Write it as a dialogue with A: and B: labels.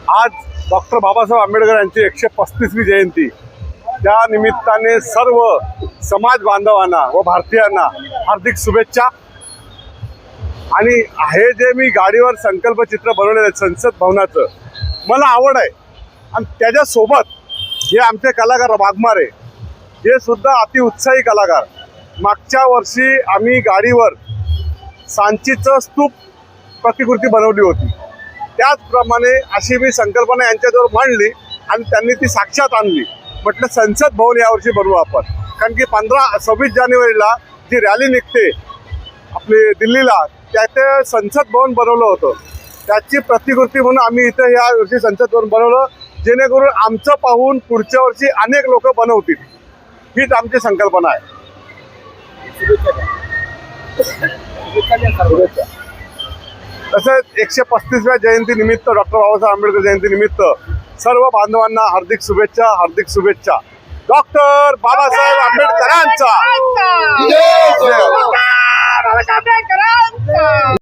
A: आज डॉक्टर बाबासाहेब आंबेडकर यांची 135वी जयंती, त्या निमित्ताने सर्व समाज बांधवांना व भारतीयांना हार्दिक शुभेच्छा। आणि हे जे मी गाडीवर संकल्पचित्र बनवलेलं आहे संसद भवनाचं, मला आवड आहे। आणि त्याच्यासोबत हे आमचे कलाकार वाघमारे, हे सुद्धा अतिउत्साही कलाकार। मागच्या वर्षी आम्ही गाडीवर सांचीचं स्तूप प्रतिकृती बनवली होती, त्याचप्रमाणे अशी मी संकल्पना यांच्याजवळ मांडली आणि त्यांनी ती साक्षात आणली। म्हटलं संसद भवन यावर्षी बनवू आपण, कारण की 26 जानेवारीला जी रॅली निघते आपली दिल्लीला, त्याचे संसद भवन बनवलं होतं, त्याची प्रतिकृती म्हणून आम्ही इथं या वर्षी संसद भवन बनवलं, जेणेकरून आमचं पाहून पुढच्या वर्षी अनेक लोक बनवतील, हीच आमची संकल्पना आहे। तसेच 135व्या जयंतीनिमित्त, डॉक्टर बाबासाहेब आंबेडकर जयंतीनिमित्त सर्व बांधवांना हार्दिक शुभेच्छा, हार्दिक शुभेच्छा। डॉक्टर बाबासाहेब आंबेडकरांचा